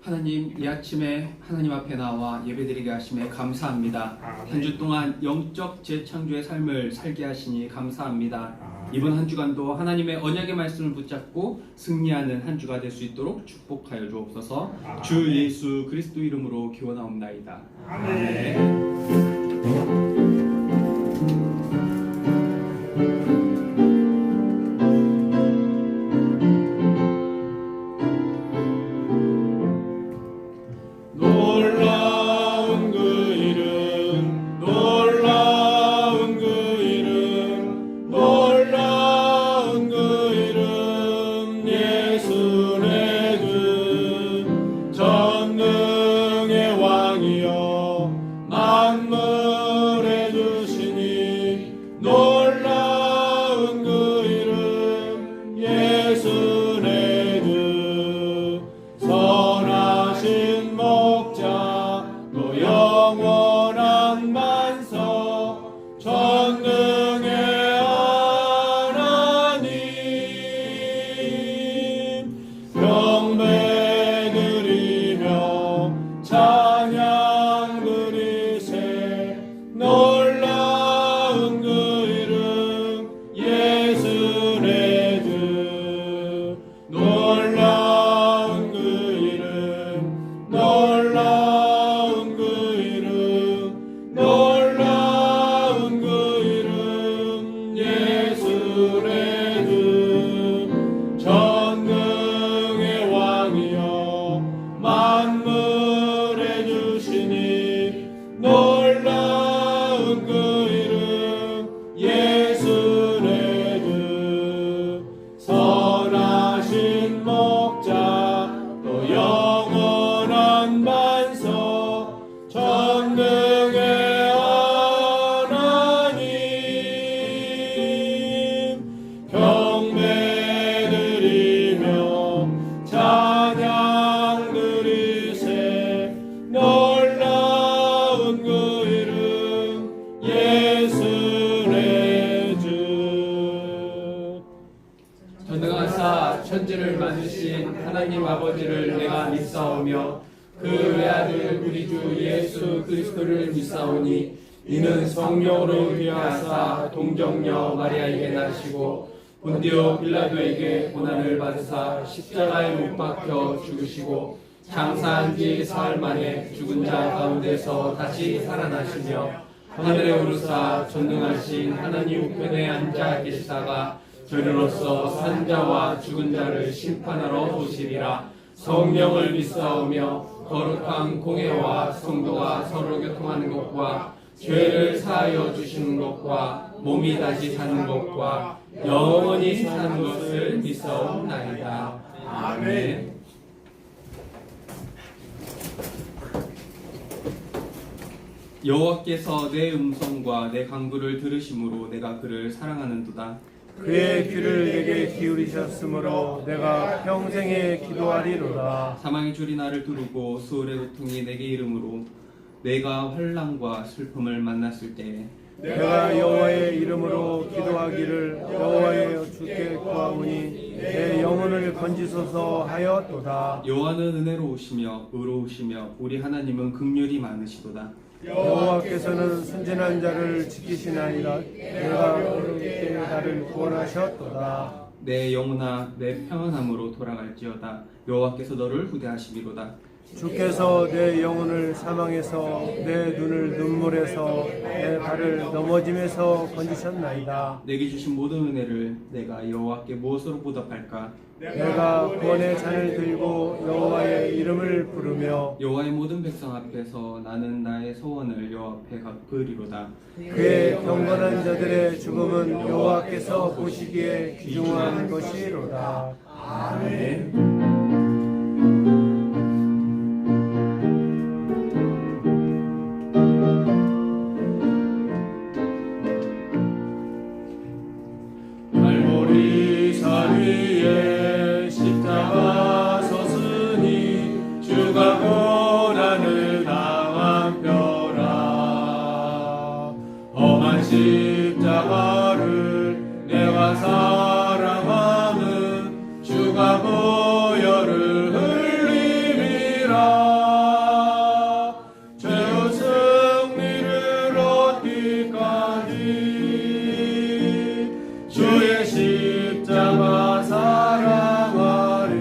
하나님, 이 아침에 하나님 앞에 나와 예배드리게 하심에 감사합니다. 한 주 동안 영적 재창조의 삶을 살게 하시니 감사합니다. 이번 한 주간도 하나님의 언약의 말씀을 붙잡고 승리하는 한 주가 될 수 있도록 축복하여 주옵소서. 주 예수 그리스도 이름으로 기원하옵나이다. 아멘. 천지를 만드신 하나님 아버지를 내가 믿사오며 그 외아들 우리 주 예수 그리스도를 믿사오니 이는 성령으로 귀하사 동정녀 마리아에게 나시고 본디오 빌라도에게 고난을 받으사 십자가에 못 박혀 죽으시고 장사한 지 사흘 만에 죽은 자 가운데서 다시 살아나시며 하늘에 오르사 전능하신 하나님 우편에 앉아 계시다가 저리로서 산 자와 죽은 자를 심판하러 오시리라. 성령을 믿사오며 거룩한 공회와 성도가 서로 교통하는 것과 죄를 사하여 주시는 것과 몸이 다시 사는 것과 영원히 사는 것을 믿사옵나이다. 아멘. 여호와께서 내 음성과 내 간구를 들으심으로 내가 그를 사랑하는도다. 그의 귀를 내게 기울이셨으므로 내가 평생에 기도하리로다. 사망의 줄이 나를 두르고 수월의 고통이 내게 이름으로 내가 환난과 슬픔을 만났을 때에 내가 여호와의 이름으로 기도하기를 여호와여 주께 구하오니 내 영혼을 건지소서 하였도다. 여호와는 은혜로우시며 의로우시며 우리 하나님은 긍휼이 많으시도다. 여호와께서는 순진한 자를 지키시나이다. 내가 어려울 나를 구원하셨도다. 내 영혼아 내 평안함으로 돌아갈지어다. 여호와께서 너를 후대하시리로다. 주께서 내 영혼을 사망에서 내 눈을 눈물에서 내 발을 넘어짐에서 건지셨나이다. 내게 주신 모든 은혜를 내가 여호와께 무엇으로 보답할까? 내가 구원의 잔을 들고 여호와의 이름을 부르며 여호와의 모든 백성 앞에서 나는 나의 소원을 여호와 앞에 갚으리로다. 그의 경건한 자들의 죽음은 여호와께서 보시기에 귀중한 것이로다. 아멘. 주가 고난을 당한 뼈라. 십자가를 내가 사랑하는 주가 보혈을 흘림이라. 죄의 승리를 얻기까지 주의 십자가 사랑하리.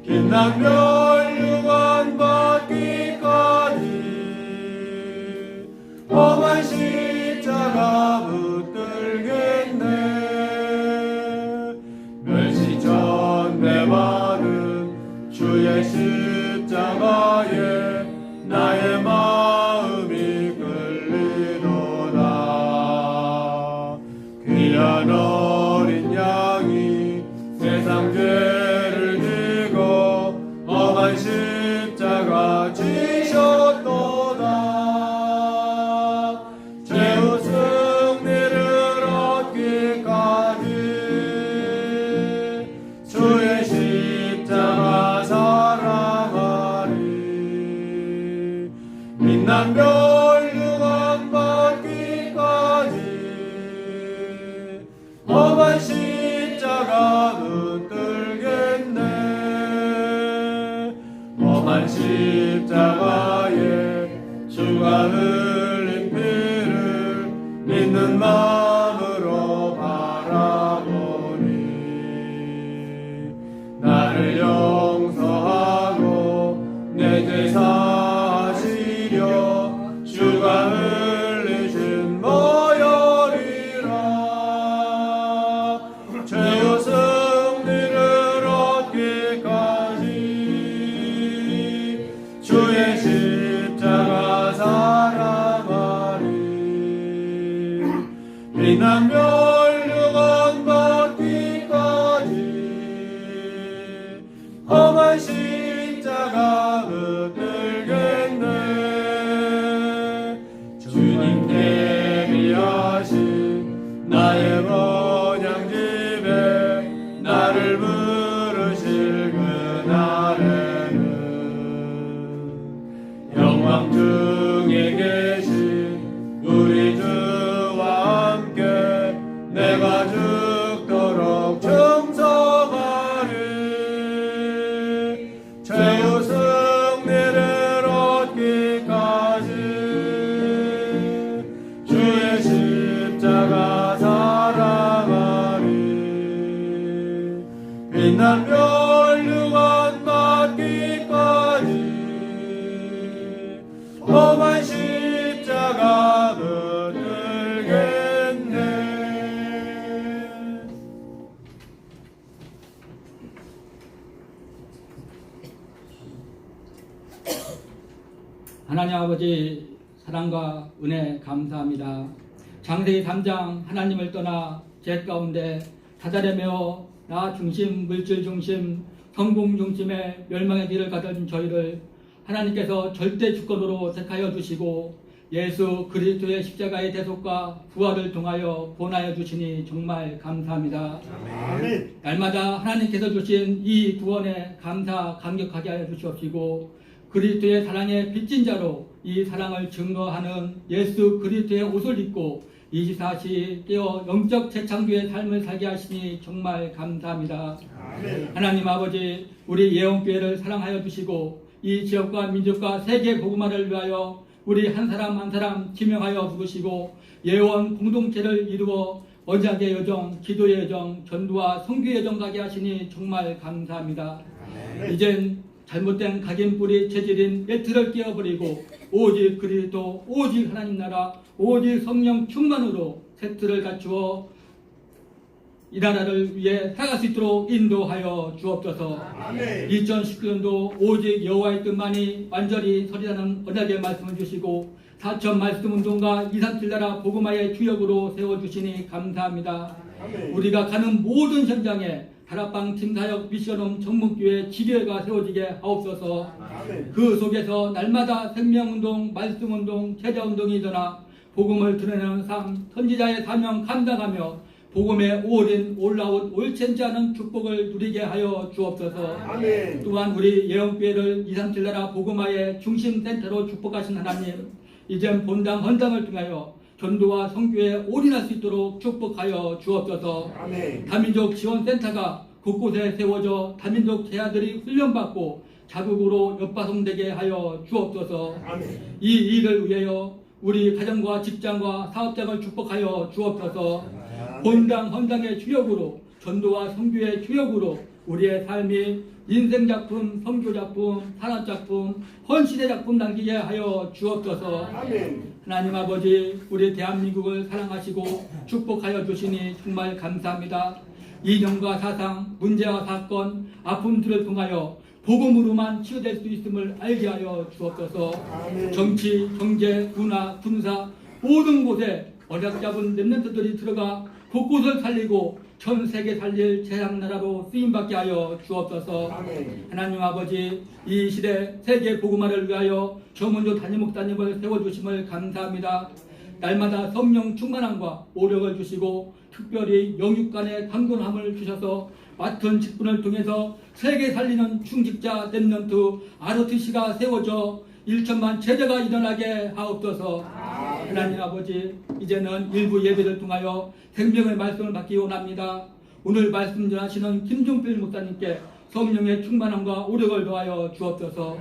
빛난 멸류관 받기까지 험한 십자가 붙들겠네. 멸시 전대받은 주의 십자가에 나의 마음이 끌리도다. 귀한 어린 양이 세상 죄를 지고 험한 십자가 지셨도다. 죄의 승리를 얻기까지 주의 십자가 사랑하리. 빛난 멸류관 받기까지 험한 십자가 붙들겠네. 험한 십자가에 주가 흘린 피를 믿는 마음으로 바라보니 나를 용서하고 내 죄 사하시려 주가 흘리신 보혈이라. 죄의 승리를 얻기까지 주의 십자가 사랑하리. 빛난 멸류관 받기까지 험한 십자가 붙들겠네. 주님께 비하신 나의 번향집에 나를 부르실 그날에는 영광 중에 계신 우리 주와 함께 내가 죽도록 충성하리. 죄의 승리를 얻기까지 주의 십자가 사랑하리. 빛난 멸류관 받기까지 험한 십자가 붙들겠네. 하나님 아버지 사랑과 은혜 감사합니다. 창세기 3장 하나님을 떠나 죄 가운데 사자되며 나 중심, 물질 중심, 성공 중심의 멸망의 길을 가던 저희를 하나님께서 절대 주권으로 택하여 주시고 예수 그리스도의 십자가의 대속과 부활을 통하여 본하여 주시니 정말 감사합니다. 아멘. 날마다 하나님께서 주신 이 구원에 감사 감격하게 하여 주시옵시고 그리스도의 사랑의 빚진 자로 이 사랑을 증거하는 예수 그리스도의 옷을 입고 24시 깨어 영적 재창조의 삶을 살게 하시니 정말 감사합니다. 아멘. 하나님 아버지 우리 예언교회를 사랑하여 주시고 이 지역과 민족과 세계 복음화를 위하여 우리 한 사람 한 사람 지명하여 부르시고 예원 공동체를 이루어 언약의 여정, 기도의 여정, 전도와 선교의 여정 가게 하시니 정말 감사합니다. 이젠 잘못된 각인뿌리 체질인 매트를 깨어버리고 오직 그리스도, 오직 하나님 나라, 오직 성령 충만으로 세트를 갖추어 이 나라를 위해 살아갈 수 있도록 인도하여 주옵소서. 2019년도 오직 여호와의 뜻만이 완전히 서리라는 언약의 말씀을 주시고 4천 말씀 운동과 237 나라 복음화의 주역으로 세워주시니 감사합니다. 우리가 가는 모든 현장에 다락방 팀사역 미션홈 전문교회 지교회가 세워지게 하옵소서. 그 속에서 날마다 생명운동, 말씀운동, 제자운동이 일어나 복음을 드러내는 삶, 선지자의 사명 감당하며 복음의 올인, 올라웃, 올체인지 않은 축복을 누리게 하여 주옵소서. 또한 우리 예언교회를 237 나라 복음화의 중심센터로 축복하신 하나님, 이젠 본당 헌당을 통하여 전도와 선교에 올인할 수 있도록 축복하여 주옵소서. 아멘. 다민족 지원센터가 곳곳에 세워져 다민족 제자들이 훈련받고 자국으로 옆바송되게 하여 주옵소서. 아멘. 이 일을 위하여 우리 가정과 직장과 사업장을 축복하여 주옵소서. 본당 헌당의 주역으로 전도와 선교의 주역으로 우리의 삶이 인생작품, 선교작품, 산업작품, 헌신의 작품 남기게 하여 주옵소서. 아멘. 하나님 아버지, 우리 대한민국을 사랑하시고 축복하여 주시니 정말 감사합니다. 이념과 사상, 문제와 사건, 아픔들을 통하여 복음으로만 치유될 수 있음을 알게 하여 주옵소서. 아멘. 정치, 경제, 문화, 군사 모든 곳에 언약 잡은 렘넌트들이 들어가 곳곳을 살리고 전 세계 살릴 제향나라로 쓰임받게 하여 주옵소서. 아멘. 하나님 아버지, 이 시대 세계 복음화를 위하여 정은조 담임 목사님을 세워주심을 감사합니다. 날마다 성령 충만함과 오력을 주시고 특별히 영육간의 강건함을 주셔서 맡은 직분을 통해서 세계 살리는 중직자 렘넌트 ROTC가 세워져 1천만 제자가 일어나게 하옵소서. 하나님 아버지, 이제는 일부 예배를 통하여 생명의 말씀을 받기 원합니다. 오늘 말씀 전하시는 김종필 목사님께 성령의 충만함과 오력을 더하여 주옵소서.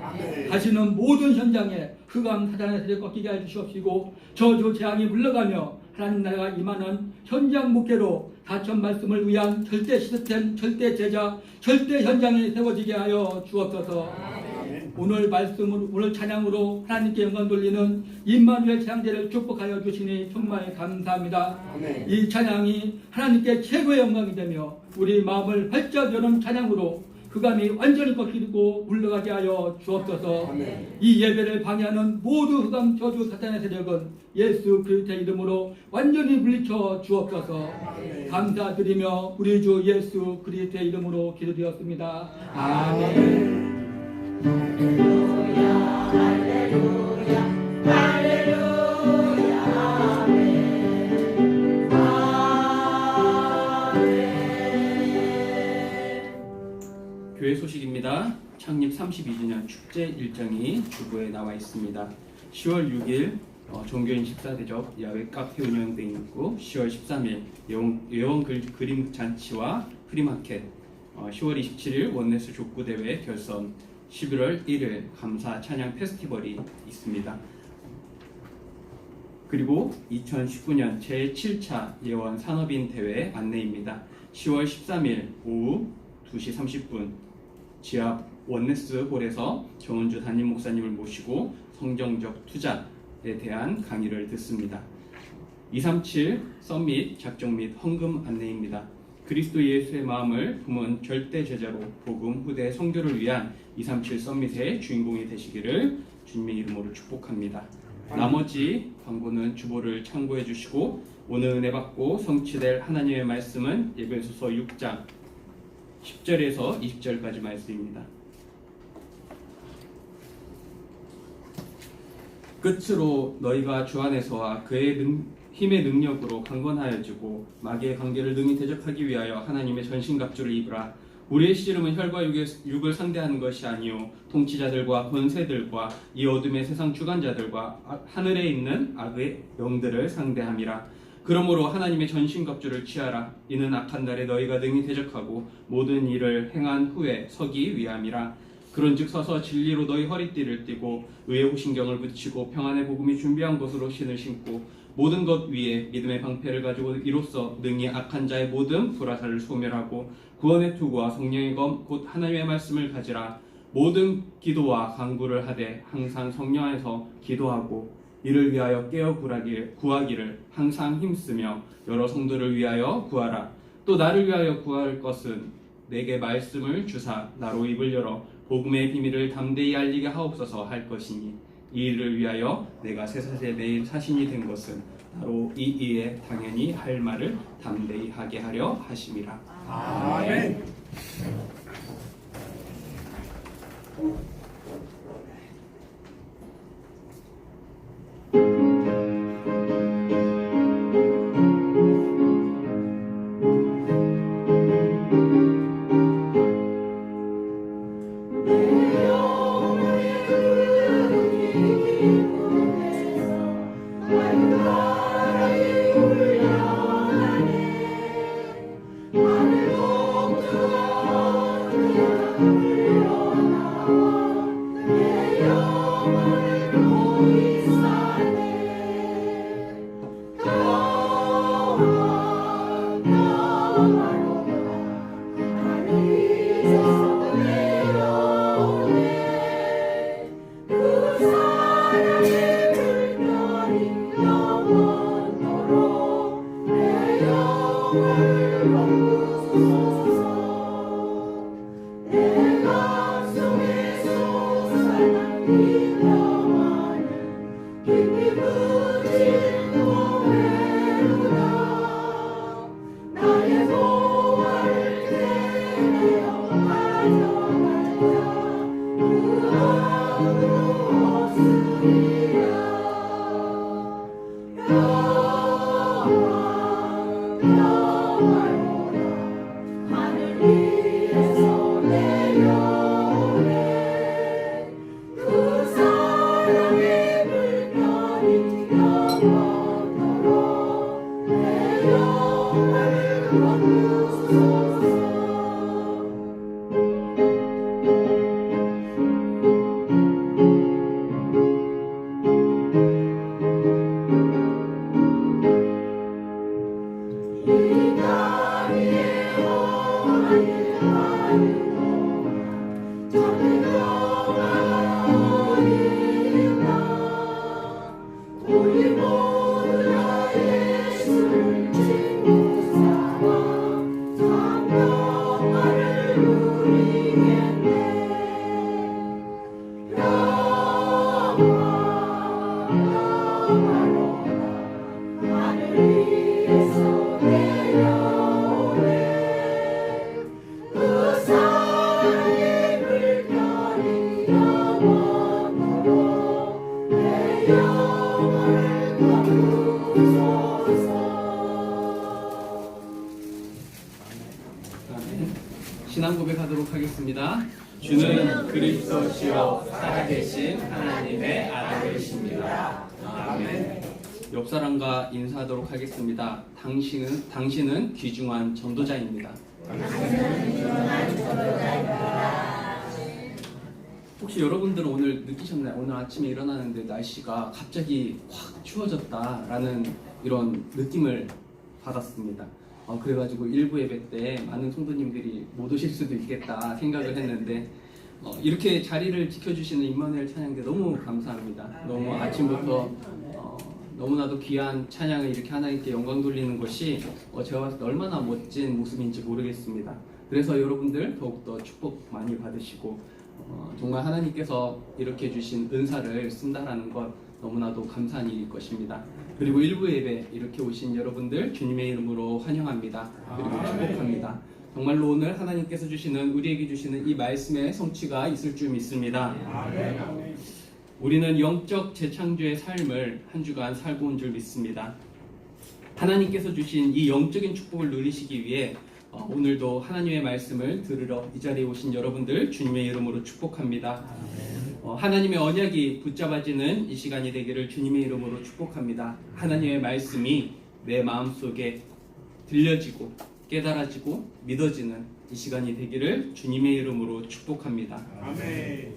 가시는 모든 현장에 흑암 사단의 세력 꺾이게 해 주시옵시고 저주 재앙이 물러가며 하나님 나라가 임하는 현장 목회로 다천 말씀을 위한 절대 시스템, 절대 제자, 절대 현장에 세워지게 하여 주옵소서. 오늘 말씀을, 오늘 찬양으로 하나님께 영광 돌리는 임마누엘 찬양대를 축복하여 주시니 정말 감사합니다. 아멘. 이 찬양이 하나님께 최고의 영광이 되며 우리 마음을 활짝 여는 찬양으로 흑암이 완전히 꺾이고 물러가게 하여 주옵소서. 아멘. 이 예배를 방해하는 모두 흑암 저주 사탄의 세력은 예수 그리스도의 이름으로 완전히 물리쳐 주옵소서. 감사드리며 우리 주 예수 그리스도의 이름으로 기도드렸습니다. 아멘. 교회 소식입니다. 창립 32주년 축제 일정이 주보에 나와 있습니다. 10월 6일 종교인 식사대접 야외 카페 운영되어 있고 10월 13일 예원 그림 잔치와 프리마켓 10월 27일 원네스 족구대회 결선 11월 1일 감사 찬양 페스티벌이 있습니다. 그리고 2019년 제7차 예원 산업인 대회 안내입니다. 10월 13일 오후 2시 30분 지하 원네스 홀에서 정은주 담임 목사님을 모시고 성경적 투자에 대한 강의를 듣습니다. 237 썸밋 작정 및 헌금 안내입니다. 그리스도 예수의 마음을 품은 절대 제자로 복음 후대 성교를 위한 237 썸밋의 주인공이 되시기를 주님의 이름으로 축복합니다. 나머지 광고는 주보를 참고해 주시고 오늘 은혜 받고 성취될 하나님의 말씀은 에베소서 6장 10절에서 20절까지 말씀입니다. 끝으로 너희가 주 안에서와 그의 힘의 능력으로 강건하여지고 마귀의 관계를 능히 대적하기 위하여 하나님의 전신갑주를 입으라. 우리의 씨름은 혈과 육을 상대하는 것이 아니요 통치자들과 권세들과 이 어둠의 세상 주관자들과 하늘에 있는 악의 영들을 상대함이라. 그러므로 하나님의 전신갑주를 취하라. 이는 악한 날에 너희가 능히 대적하고 모든 일을 행한 후에 서기 위함이라. 그런즉 서서 진리로 너희 허리띠를 띠고 의의 호신경을 붙이고 평안의 복음이 준비한 것으로 신을 신고 모든 것 위에 믿음의 방패를 가지고 이로써 능히 악한 자의 모든 불화살을 소멸하고 구원의 투구와 성령의 검 곧 하나님의 말씀을 가지라. 모든 기도와 간구를 하되 항상 성령 안에서 기도하고 이를 위하여 깨어 구하기를 항상 힘쓰며 여러 성도를 위하여 구하라. 또 나를 위하여 구할 것은 내게 말씀을 주사 나로 입을 열어 복음의 비밀을 담대히 알리게 하옵소서 할 것이니 이 일을 위하여 내가 쇠사슬에 매일 사신이 된 것은 바로 이 일에 당연히 할 말을 담대히 하게 하려 하심이라. 아멘. 내 영혼의 그림이 보내서 신앙 고백하도록 하겠습니다. 주는 그리스도시요 살아계신 하나님의 아들이십니다. 아멘. 옆 사람과 인사하도록 하겠습니다. 당신은 귀중한 전도자입니다. 혹시 여러분들은 오늘 느끼셨나요? 오늘 아침에 일어나는데 날씨가 갑자기 확 추워졌다라는 이런 느낌을 받았습니다. 그래가지고 일부 예배 때 많은 성도님들이 못 오실 수도 있겠다 생각을 했는데 이렇게 자리를 지켜주시는 임마누엘 찬양대 너무 감사합니다. 너무 아침부터 너무나도 귀한 찬양을 이렇게 하나님께 영광 돌리는 것이 제가 봤을 때 얼마나 멋진 모습인지 모르겠습니다. 그래서 여러분들 더욱더 축복 많이 받으시고 정말 하나님께서 이렇게 주신 은사를 쓴다라는 것 너무나도 감사한 일일 것입니다. 그리고 일부 예배 이렇게 오신 여러분들 주님의 이름으로 환영합니다. 그리고 축복합니다. 정말로 오늘 하나님께서 주시는 우리에게 주시는 이 말씀의 성취가 있을 줄 믿습니다. 우리는 영적 재창조의 삶을 한 주간 살고 온 줄 믿습니다. 하나님께서 주신 이 영적인 축복을 누리시기 위해 오늘도 하나님의 말씀을 들으러 이 자리에 오신 여러분들 주님의 이름으로 축복합니다. 하나님의 언약이 붙잡아지는 이 시간이 되기를 주님의 이름으로 축복합니다. 하나님의 말씀이 내 마음속에 들려지고 깨달아지고 믿어지는 이 시간이 되기를 주님의 이름으로 축복합니다. 아멘.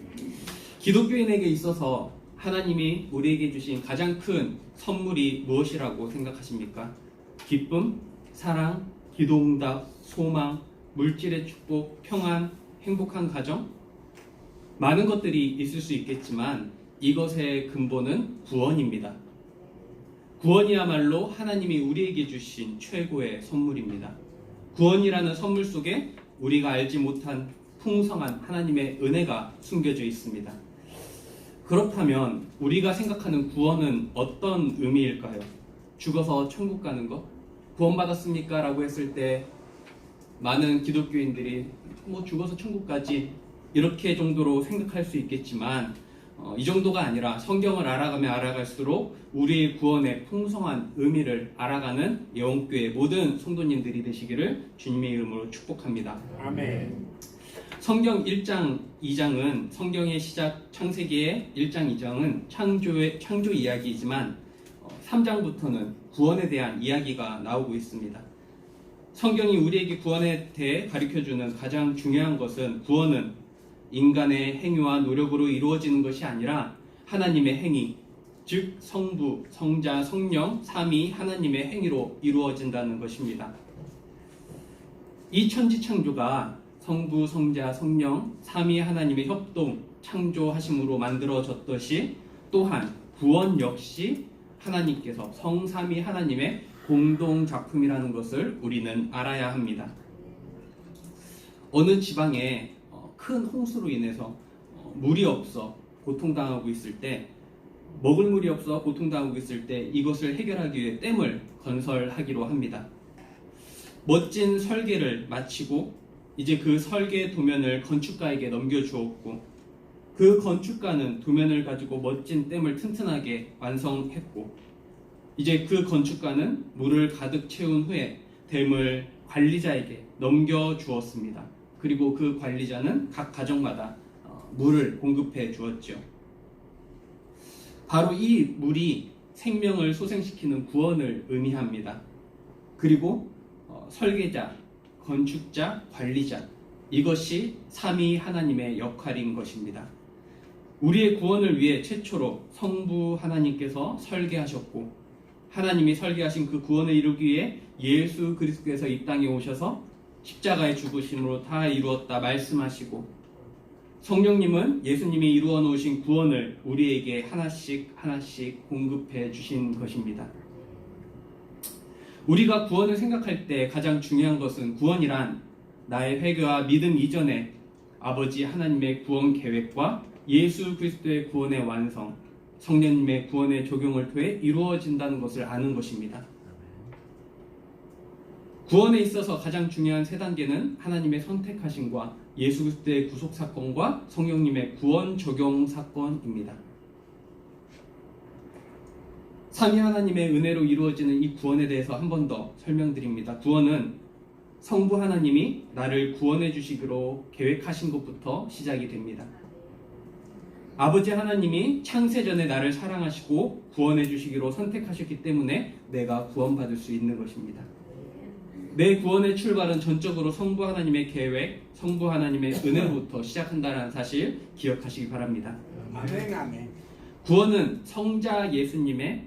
기독교인에게 있어서 하나님이 우리에게 주신 가장 큰 선물이 무엇이라고 생각하십니까? 기쁨, 사랑, 기도응답, 소망, 물질의 축복, 평안, 행복한 가정? 많은 것들이 있을 수 있겠지만 이것의 근본은 구원입니다. 구원이야말로 하나님이 우리에게 주신 최고의 선물입니다. 구원이라는 선물 속에 우리가 알지 못한 풍성한 하나님의 은혜가 숨겨져 있습니다. 그렇다면 우리가 생각하는 구원은 어떤 의미일까요? 죽어서 천국 가는 것? 구원받았습니까? 라고 했을 때 많은 기독교인들이 죽어서 천국 가지 이렇게 정도로 생각할 수 있겠지만 이 정도가 아니라 성경을 알아가면 알아갈수록 우리의 구원의 풍성한 의미를 알아가는 영교의 모든 성도님들이 되시기를 주님의 이름으로 축복합니다. 아멘. 성경 1장 2장은 성경의 시작 창세기의 1장 2장은 창조 이야기이지만 3장부터는 구원에 대한 이야기가 나오고 있습니다. 성경이 우리에게 구원에 대해 가르쳐주는 가장 중요한 것은 구원은 인간의 행위와 노력으로 이루어지는 것이 아니라 하나님의 행위, 즉 성부, 성자, 성령, 삼위 하나님의 행위로 이루어진다는 것입니다. 이 천지창조가 성부, 성자, 성령, 삼위 하나님의 협동, 창조하심으로 만들어졌듯이 또한 구원 역시 하나님께서 성삼위 하나님의 공동작품이라는 것을 우리는 알아야 합니다. 어느 지방에 큰 홍수로 인해서 물이 없어 고통당하고 있을 때 먹을 물이 없어 고통당하고 있을 때 이것을 해결하기 위해 댐을 건설하기로 합니다. 멋진 설계를 마치고 이제 그 설계 도면을 건축가에게 넘겨주었고, 그 건축가는 도면을 가지고 멋진 댐을 튼튼하게 완성했고, 이제 그 건축가는 물을 가득 채운 후에 댐을 관리자에게 넘겨주었습니다. 그리고 그 관리자는 각 가정마다 물을 공급해 주었죠. 바로 이 물이 생명을 소생시키는 구원을 의미합니다. 그리고 설계자, 건축자, 관리자, 이것이 삼위 하나님의 역할인 것입니다. 우리의 구원을 위해 최초로 성부 하나님께서 설계하셨고, 하나님이 설계하신 그 구원을 이루기 위해 예수 그리스도께서 이 땅에 오셔서 십자가의 죽으심으로 다 이루었다 말씀하시고, 성령님은 예수님이 이루어 놓으신 구원을 우리에게 하나씩 하나씩 공급해 주신 것입니다. 우리가 구원을 생각할 때 가장 중요한 것은, 구원이란 나의 회개와 믿음 이전에 아버지 하나님의 구원 계획과 예수 그리스도의 구원의 완성, 성령님의 구원의 적용을 통해 이루어진다는 것을 아는 것입니다. 구원에 있어서 가장 중요한 세 단계는 하나님의 선택하심과 예수 그리스도의 구속 사건과 성령님의 구원 적용 사건입니다. 삼위 하나님의 은혜로 이루어지는 이 구원에 대해서 한 번 더 설명드립니다. 구원은 성부 하나님이 나를 구원해 주시기로 계획하신 것부터 시작이 됩니다. 아버지 하나님이 창세전에 나를 사랑하시고 구원해 주시기로 선택하셨기 때문에 내가 구원받을 수 있는 것입니다. 내 구원의 출발은 전적으로 성부 하나님의 계획, 성부 하나님의 은혜로부터 시작한다는 사실 기억하시기 바랍니다. 아멘. 구원은 성자 예수님이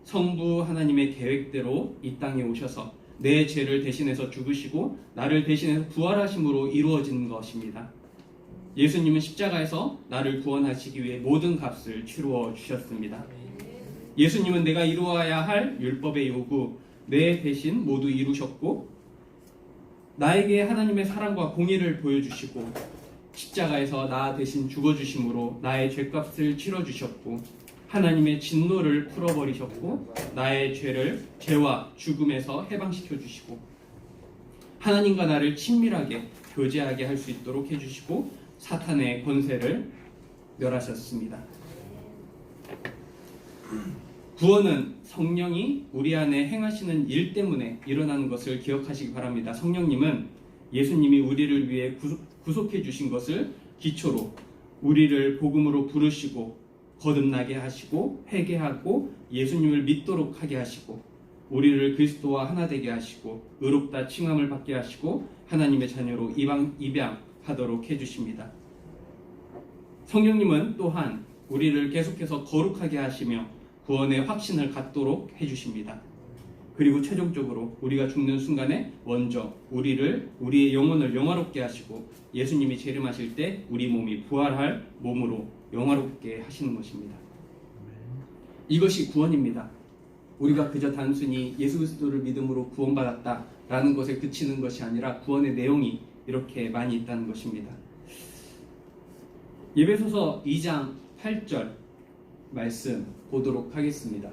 성부 하나님의 계획대로 이 땅에 오셔서 내 죄를 대신해서 죽으시고 나를 대신해서 부활하심으로 이루어진 것입니다. 예수님은 십자가에서 나를 구원하시기 위해 모든 값을 치루어 주셨습니다. 예수님은 내가 이루어야 할 율법의 요구, 내 대신 모두 이루셨고, 나에게 하나님의 사랑과 공의를 보여주시고, 십자가에서 나 대신 죽어주심으로 나의 죄값을 치러주셨고, 하나님의 진노를 풀어버리셨고, 나의 죄와 죽음에서 해방시켜 주시고, 하나님과 나를 친밀하게 교제하게 할 수 있도록 해주시고, 사탄의 권세를 멸하셨습니다. 구원은 성령이 우리 안에 행하시는 일 때문에 일어나는 것을 기억하시기 바랍니다. 성령님은 예수님이 우리를 위해 구속해 주신 것을 기초로 우리를 복음으로 부르시고 거듭나게 하시고 회개하고 예수님을 믿도록 하게 하시고 우리를 그리스도와 하나 되게 하시고 의롭다 칭함을 받게 하시고 하나님의 자녀로 입양하도록 해주십니다. 성령님은 또한 우리를 계속해서 거룩하게 하시며 구원의 확신을 갖도록 해주십니다. 그리고 최종적으로 우리가 죽는 순간에 먼저 우리의 영혼을 영화롭게 하시고 예수님이 재림하실 때 우리 몸이 부활할 몸으로 영화롭게 하시는 것입니다. 이것이 구원입니다. 우리가 그저 단순히 예수 그리스도를 믿음으로 구원받았다라는 것에 그치는 것이 아니라 구원의 내용이 이렇게 많이 있다는 것입니다. 에베소서 2장 8절 말씀 보도록 하겠습니다.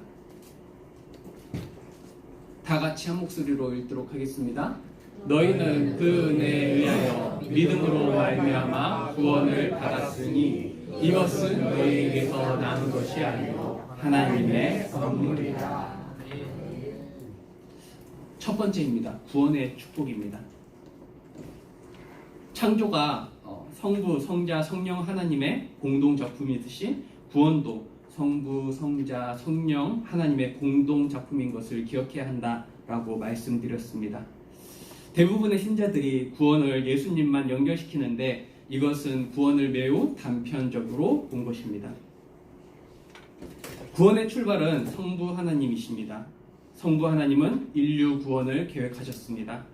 다 같이 한 목소리로 읽도록 하겠습니다. 너희는 그 은혜에 의하여 믿음으로 말미암아 구원을 받았으니 이것은 너희에게서 나는 것이 아니요 하나님의 선물이라. 첫 번째입니다. 구원의 축복입니다. 창조가 성부, 성자, 성령 하나님의 공동 작품이듯이 구원도 성부, 성자, 성령 하나님의 공동 작품인 것을 기억해야 한다라고 말씀드렸습니다. 대부분의 신자들이 구원을 예수님만 연결시키는데 이것은 구원을 매우 단편적으로 본 것입니다. 구원의 출발은 성부 하나님이십니다. 성부 하나님은 인류 구원을 계획하셨습니다.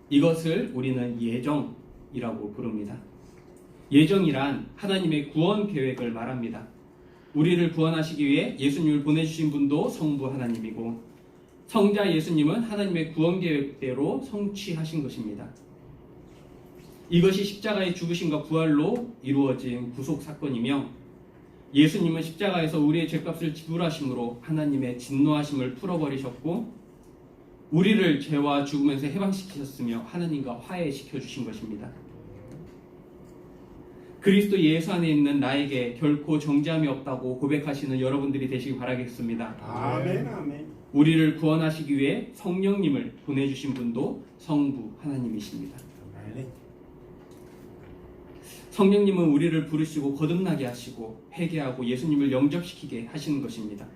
이것을 우리는 예정이라고 부릅니다. 예정이란 하나님의 구원 계획을 말합니다. 우리를 구원하시기 위해 예수님을 보내주신 분도 성부 하나님이고 성자 예수님은 하나님의 구원 계획대로 성취하신 것입니다. 이것이 십자가의 죽으심과 부활로 이루어진 구속 사건이며 예수님은 십자가에서 우리의 죄값을 지불하심으로 하나님의 진노하심을 풀어버리셨고 우리를 죄와 죽음에서 해방시키셨으며 하나님과 화해시켜 주신 것입니다. 그리스도 예수 안에 있는 나에게 결코 정죄함이 없다고 고백하시는 여러분들이 되시기 바라겠습니다. 아멘. 아멘. 우리를 구원하시기 위해 성령님을 보내주신 분도 성부 하나님이십니다. 성령님은 우리를 부르시고 거듭나게 하시고 회개하고 예수님을 영접시키게 하시는 것입니다.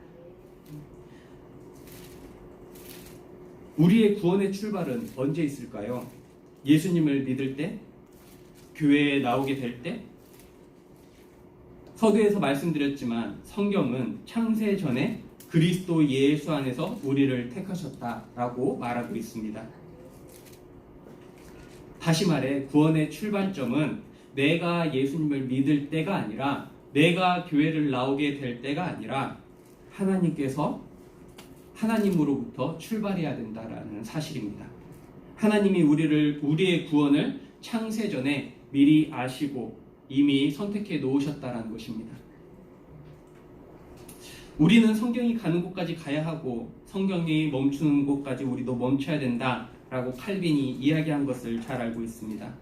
우리의 구원의 출발은 언제 있을까요? 예수님을 믿을 때? 교회에 나오게 될 때? 서두에서 말씀드렸지만 성경은 창세 전에 그리스도 예수 안에서 우리를 택하셨다라고 말하고 있습니다. 다시 말해 구원의 출발점은 내가 예수님을 믿을 때가 아니라 내가 교회를 나오게 될 때가 아니라 하나님께서 하나님으로부터 출발해야 된다라는 사실입니다. 하나님이 우리의 구원을 창세전에 미리 아시고 이미 선택해 놓으셨다라는 것입니다. 우리는 성경이 가는 곳까지 가야 하고 성경이 멈추는 곳까지 우리도 멈춰야 된다라고 칼빈이 이야기한 것을 잘 알고 있습니다.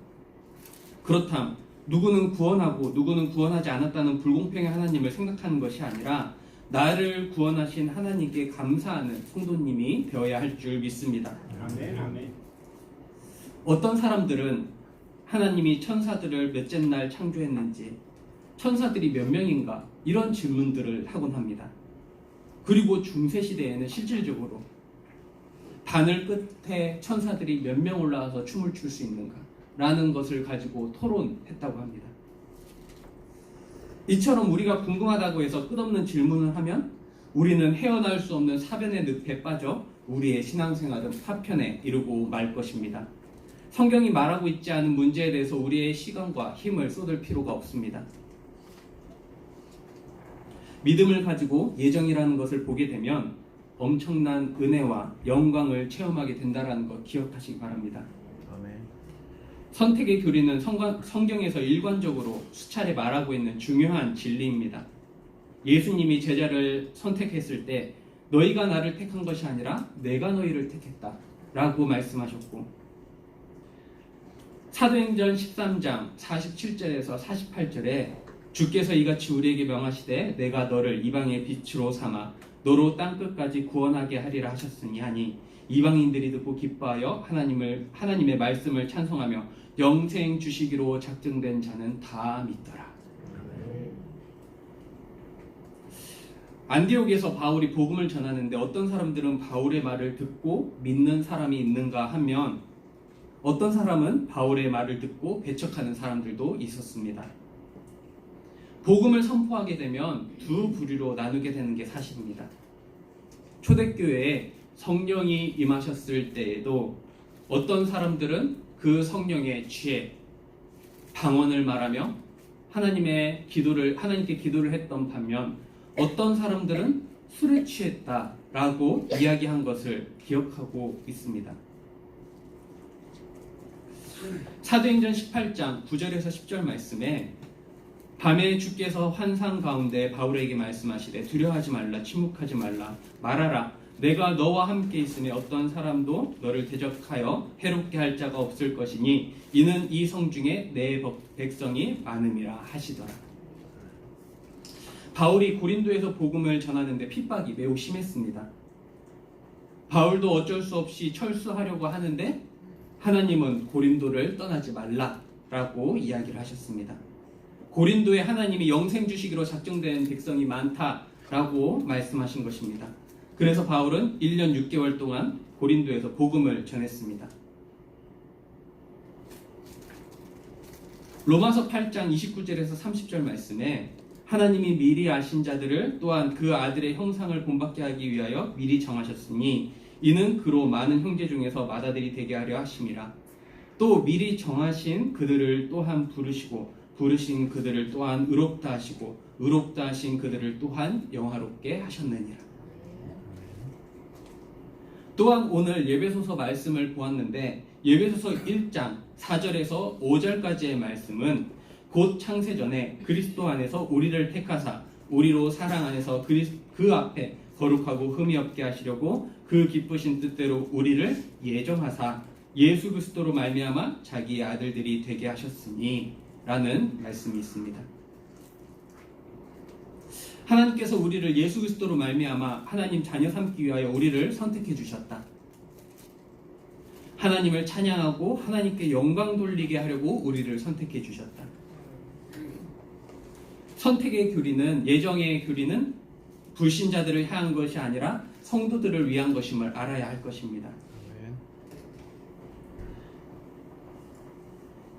그렇다면 누구는 구원하고 누구는 구원하지 않았다는 불공평의 하나님을 생각하는 것이 아니라 나를 구원하신 하나님께 감사하는 성도님이 되어야 할 줄 믿습니다. 아멘. 아멘. 어떤 사람들은 하나님이 천사들을 몇째 날 창조했는지, 천사들이 몇 명인가 이런 질문들을 하곤 합니다. 그리고 중세시대에는 실질적으로 바늘 끝에 천사들이 몇 명 올라와서 춤을 출 수 있는가 라는 것을 가지고 토론했다고 합니다. 이처럼 우리가 궁금하다고 해서 끝없는 질문을 하면 우리는 헤어나올 수 없는 사변의 늪에 빠져 우리의 신앙생활은 파편에 이르고 말 것입니다. 성경이 말하고 있지 않은 문제에 대해서 우리의 시간과 힘을 쏟을 필요가 없습니다. 믿음을 가지고 예정이라는 것을 보게 되면 엄청난 은혜와 영광을 체험하게 된다는 것 기억하시기 바랍니다. 아멘. 선택의 교리는 성경에서 일관적으로 수차례 말하고 있는 중요한 진리입니다. 예수님이 제자를 선택했을 때 너희가 나를 택한 것이 아니라 내가 너희를 택했다 라고 말씀하셨고 사도행전 13장 47절에서 48절에 주께서 이같이 우리에게 명하시되 내가 너를 이방의 빛으로 삼아 너로 땅끝까지 구원하게 하리라 하셨으니 하니 이방인들이 듣고 기뻐하여 하나님의 말씀을 찬송하며 영생 주시기로 작정된 자는 다 믿더라. 안디옥에서 바울이 복음을 전하는데 어떤 사람들은 바울의 말을 듣고 믿는 사람이 있는가 하면 어떤 사람은 바울의 말을 듣고 배척하는 사람들도 있었습니다. 복음을 선포하게 되면 두 부류로 나누게 되는 게 사실입니다. 초대교회에 성령이 임하셨을 때에도 어떤 사람들은 그 성령의 지혜, 방언을 말하며 하나님께 기도를 했던 반면 어떤 사람들은 술에 취했다라고 이야기한 것을 기억하고 있습니다. 사도행전 18장 9절에서 10절 말씀에 밤에 주께서 환상 가운데 바울에게 말씀하시되 두려워하지 말라 침묵하지 말라 말하라 내가 너와 함께 있으니 어떤 사람도 너를 대적하여 해롭게 할 자가 없을 것이니 이는 이 성 중에 내 백성이 많음이라 하시더라. 바울이 고린도에서 복음을 전하는데 핍박이 매우 심했습니다. 바울도 어쩔 수 없이 철수하려고 하는데 하나님은 고린도를 떠나지 말라라고 이야기를 하셨습니다. 고린도에 하나님이 영생 주시기로 작정된 백성이 많다라고 말씀하신 것입니다. 그래서 바울은 1년 6개월 동안 고린도에서 복음을 전했습니다. 로마서 8장 29절에서 30절 말씀에 하나님이 미리 아신 자들을 또한 그 아들의 형상을 본받게 하기 위하여 미리 정하셨으니 이는 그로 많은 형제 중에서 맏아들이 되게 하려 하심이라. 또 미리 정하신 그들을 또한 부르시고 부르신 그들을 또한 의롭다 하시고 의롭다 하신 그들을 또한 영화롭게 하셨느니라. 또한 오늘 예배소서 말씀을 보았는데 예배소서 1장 4절에서 5절까지의 말씀은 곧 창세전에 그리스도 안에서 우리를 택하사 우리로 사랑 안에서 그 앞에 거룩하고 흠이 없게 하시려고 그 기쁘신 뜻대로 우리를 예정하사 예수 그리스도로 말미암아 자기의 아들들이 되게 하셨으니 라는 말씀이 있습니다. 하나님께서 우리를 예수 그리스도로 말미암아 하나님 자녀 삼기 위하여 우리를 선택해 주셨다. 하나님을 찬양하고 하나님께 영광 돌리게 하려고 우리를 선택해 주셨다. 선택의 교리는, 예정의 교리는 불신자들을 향한 것이 아니라 성도들을 위한 것임을 알아야 할 것입니다.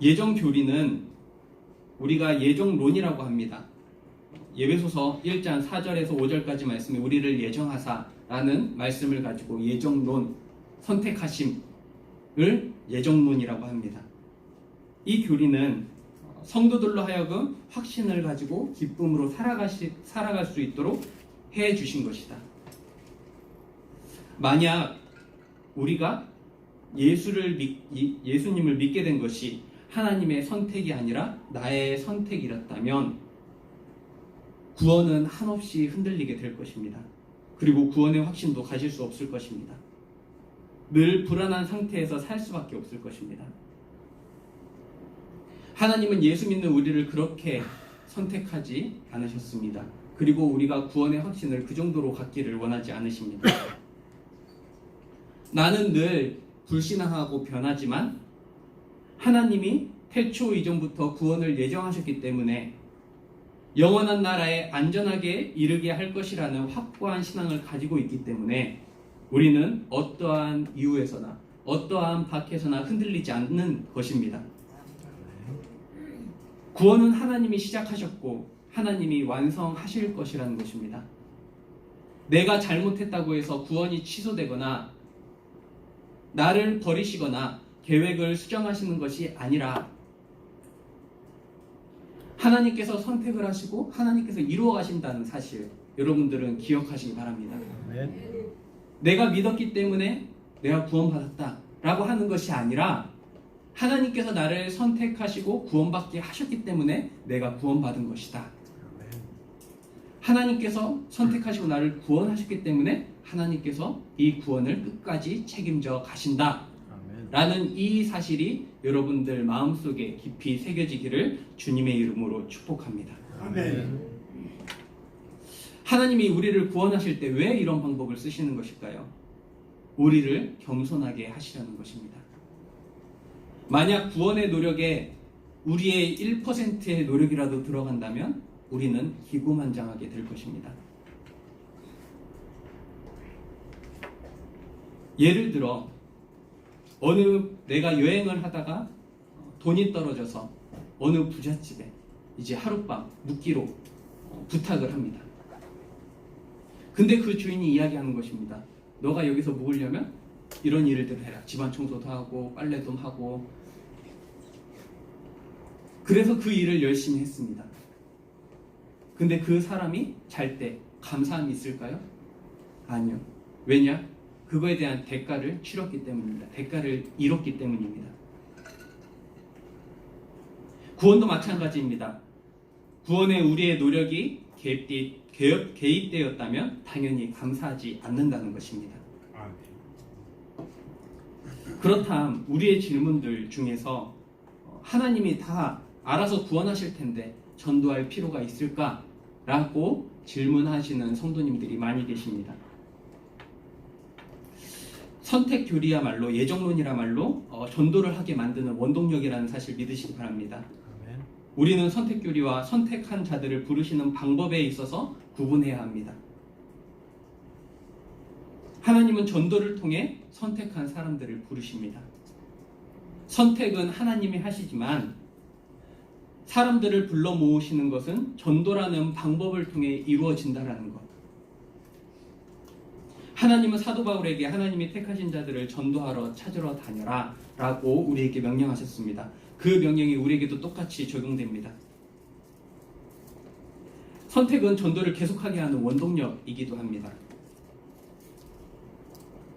예정 교리는 우리가 예정론이라고 합니다. 예배소서 1장 4절에서 5절까지 말씀에 우리를 예정하사라는 말씀을 가지고 예정론, 선택하심을 예정론이라고 합니다. 이 교리는 성도들로 하여금 확신을 가지고 기쁨으로 살아갈 수 있도록 해 주신 것이다. 만약 우리가 예수님을 믿게 된 것이 하나님의 선택이 아니라 나의 선택이었다면 구원은 한없이 흔들리게 될 것입니다. 그리고 구원의 확신도 가질 수 없을 것입니다. 늘 불안한 상태에서 살 수밖에 없을 것입니다. 하나님은 예수 믿는 우리를 그렇게 선택하지 않으셨습니다. 그리고 우리가 구원의 확신을 그 정도로 갖기를 원하지 않으십니다. 나는 늘 불신앙하고 변하지만 하나님이 태초 이전부터 구원을 예정하셨기 때문에 영원한 나라에 안전하게 이르게 할 것이라는 확고한 신앙을 가지고 있기 때문에 우리는 어떠한 이유에서나 어떠한 밖에서나 흔들리지 않는 것입니다. 구원은 하나님이 시작하셨고 하나님이 완성하실 것이라는 것입니다. 내가 잘못했다고 해서 구원이 취소되거나 나를 버리시거나 계획을 수정하시는 것이 아니라 하나님께서 선택을 하시고 하나님께서 이루어 가신다는 사실, 여러분들은 기억하시기 바랍니다. 내가 믿었기 때문에 내가 구원받았다 라고 하는 것이 아니라 하나님께서 나를 선택하시고 구원받게 하셨기 때문에 내가 구원받은 것이다. 하나님께서 선택하시고 나를 구원하셨기 때문에 하나님께서 이 구원을 끝까지 책임져 가신다 라는 이 사실이 여러분들 마음속에 깊이 새겨지기를 주님의 이름으로 축복합니다. 아멘. 하나님이 우리를 구원하실 때 왜 이런 방법을 쓰시는 것일까요? 우리를 겸손하게 하시려는 것입니다. 만약 구원의 노력에 우리의 1%의 노력이라도 들어간다면 우리는 기고만장하게 될 것입니다. 예를 들어 내가 여행을 하다가 돈이 떨어져서 어느 부잣집에 이제 하룻밤 묵기로 부탁을 합니다. 근데 그 주인이 이야기하는 것입니다. 너가 여기서 묵으려면 이런 일들을 해라. 집안 청소도 하고 빨래도 하고. 그래서 그 일을 열심히 했습니다. 근데 그 사람이 잘 때 감사함이 있을까요? 아니요. 왜냐? 그거에 대한 대가를 치렀기 때문입니다. 대가를 잃었기 때문입니다. 구원도 마찬가지입니다. 구원에 우리의 노력이 개입되었다면 당연히 감사하지 않는다는 것입니다. 그렇다면 우리의 질문들 중에서 하나님이 다 알아서 구원하실 텐데 전도할 필요가 있을까? 라고 질문하시는 성도님들이 많이 계십니다. 선택 교리야말로 예정론이라말로 전도를 하게 만드는 원동력이라는 사실 믿으시기 바랍니다. 우리는 선택 교리와 선택한 자들을 부르시는 방법에 있어서 구분해야 합니다. 하나님은 전도를 통해 선택한 사람들을 부르십니다. 선택은 하나님이 하시지만 사람들을 불러 모으시는 것은 전도라는 방법을 통해 이루어진다라는 것. 하나님은 사도 바울에게 하나님이 택하신 자들을 전도하러 찾으러 다녀라 라고 우리에게 명령하셨습니다. 그 명령이 우리에게도 똑같이 적용됩니다. 선택은 전도를 계속하게 하는 원동력이기도 합니다.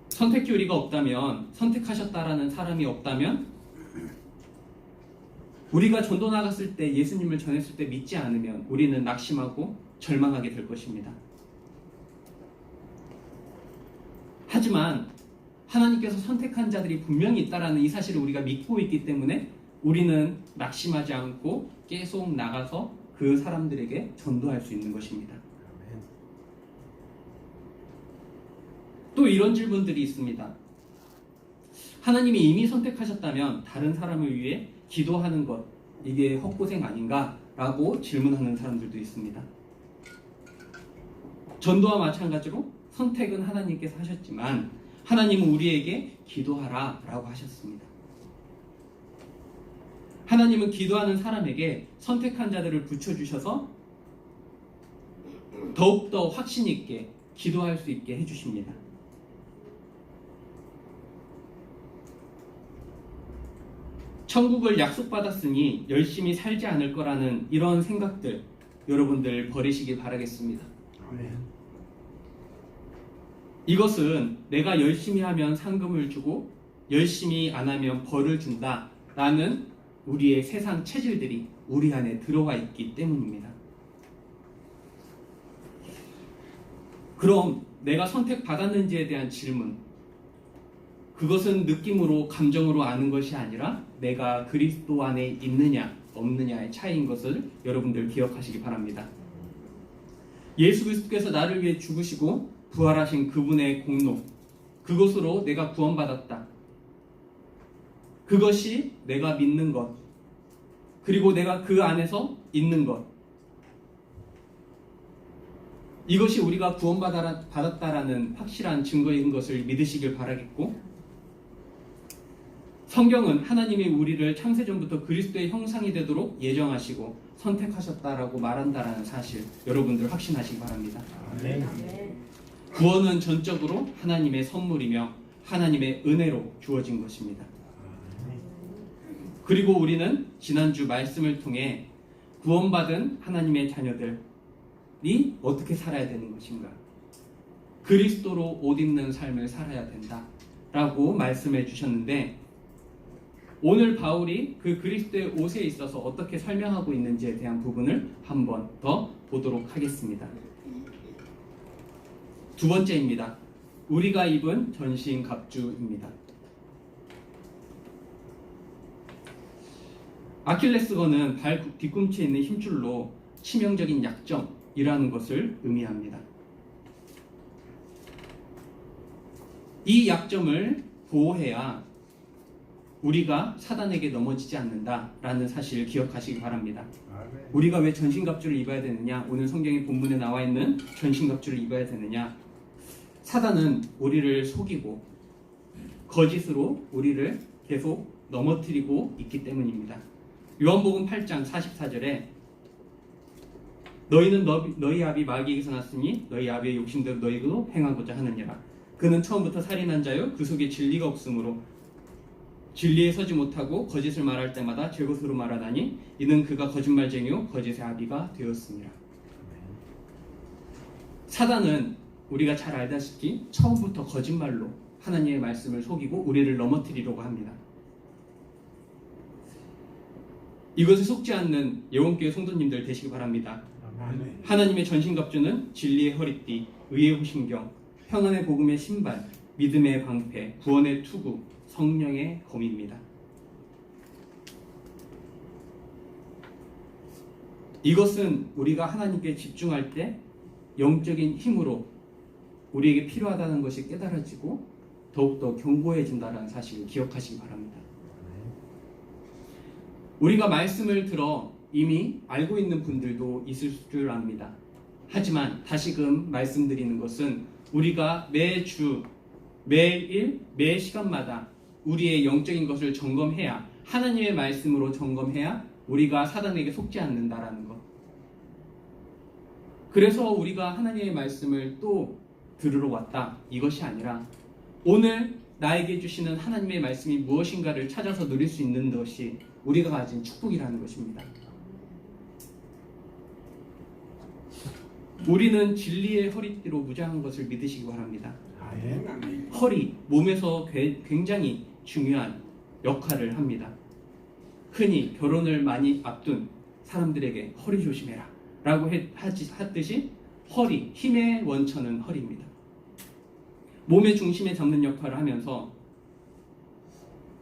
선택 교리가 없다면, 선택하셨다라는 사람이 없다면 우리가 전도 나갔을 때, 예수님을 전했을 때 믿지 않으면 우리는 낙심하고 절망하게 될 것입니다. 하지만 하나님께서 선택한 자들이 분명히 있다라는 이 사실을 우리가 믿고 있기 때문에 우리는 낙심하지 않고 계속 나가서 그 사람들에게 전도할 수 있는 것입니다. 또 이런 질문들이 있습니다. 하나님이 이미 선택하셨다면 다른 사람을 위해 기도하는 것, 이게 헛고생 아닌가? 라고 질문하는 사람들도 있습니다. 전도와 마찬가지로 선택은 하나님께서 하셨지만 하나님은 우리에게 기도하라 라고 하셨습니다. 하나님은 기도하는 사람에게 선택한 자들을 붙여주셔서 더욱더 확신 있게 기도할 수 있게 해주십니다. 천국을 약속받았으니 열심히 살지 않을 거라는 이런 생각들 여러분들 버리시길 바라겠습니다. 이것은 내가 열심히 하면 상금을 주고 열심히 안 하면 벌을 준다 라는 우리의 세상 체질들이 우리 안에 들어와 있기 때문입니다. 그럼 내가 선택받았는지에 대한 질문, 그것은 느낌으로 감정으로 아는 것이 아니라 내가 그리스도 안에 있느냐 없느냐의 차이인 것을 여러분들 기억하시기 바랍니다. 예수 그리스도께서 나를 위해 죽으시고 부활하신 그분의 공로, 그것으로 내가 구원받았다. 그것이 내가 믿는 것, 그리고 내가 그 안에서 있는 것, 이것이 우리가 구원받았다라는 확실한 증거인 것을 믿으시길 바라겠고, 성경은 하나님이 우리를 창세전부터 그리스도의 형상이 되도록 예정하시고 선택하셨다라고 말한다라는 사실 여러분들 확신하시기 바랍니다. 구원은 전적으로 하나님의 선물이며 하나님의 은혜로 주어진 것입니다. 그리고 우리는 지난주 말씀을 통해 구원받은 하나님의 자녀들이 어떻게 살아야 되는 것인가, 그리스도로 옷 입는 삶을 살아야 된다라고 말씀해 주셨는데, 오늘 바울이 그 그리스도의 옷에 있어서 어떻게 설명하고 있는지에 대한 부분을 한번 더 보도록 하겠습니다. 두 번째입니다. 우리가 입은 전신갑주입니다. 아킬레스건은 발 뒤꿈치에 있는 힘줄로 치명적인 약점이라는 것을 의미합니다. 이 약점을 보호해야 우리가 사단에게 넘어지지 않는다라는 사실을 기억하시기 바랍니다. 우리가 왜 전신갑주를 입어야 되느냐? 오늘 성경의 본문에 나와 있는 전신갑주를 입어야 되느냐? 사단은 우리를 속이고 거짓으로 우리를 계속 넘어뜨리고 있기 때문입니다. 요한복음 8장 44절에 너희는 너희 아비 마귀에게서 났으니 너희 아비의 욕심대로 너희도 행하고자 하느니라. 그는 처음부터 살인한 자요 그 속에 진리가 없으므로 진리에 서지 못하고 거짓을 말할 때마다 제 것으로 말하다니 이는 그가 거짓말쟁이요 거짓의 아비가 되었습니다. 사단은 우리가 잘 알다시피 처음부터 거짓말로 하나님의 말씀을 속이고 우리를 넘어뜨리려고 합니다. 이것에 속지 않는 예원교회 성도님들 되시기 바랍니다. 하나님의 전신갑주는 진리의 허리띠, 의의 호심경, 평안의 복음의 신발, 믿음의 방패, 구원의 투구, 성령의 검입니다. 이것은 우리가 하나님께 집중할 때 영적인 힘으로 우리에게 필요하다는 것이 깨달아지고 더욱더 견고해진다는 사실을 기억하시기 바랍니다. 우리가 말씀을 들어 이미 알고 있는 분들도 있을 줄 압니다. 하지만 다시금 말씀드리는 것은 우리가 매주, 매일, 매 시간마다 우리의 영적인 것을 점검해야, 하나님의 말씀으로 점검해야 우리가 사단에게 속지 않는다라는 것. 그래서 우리가 하나님의 말씀을 또 들으러 왔다, 이것이 아니라 오늘 나에게 주시는 하나님의 말씀이 무엇인가를 찾아서 누릴 수 있는 것이 우리가 가진 축복이라는 것입니다. 우리는 진리의 허리띠로 무장한 것을 믿으시기 바랍니다. 허리, 몸에서 굉장히 중요한 역할을 합니다. 흔히 결혼을 많이 앞둔 사람들에게 허리 조심해라 라고 하듯이 허리, 힘의 원천은 허리입니다. 몸의 중심에 잡는 역할을 하면서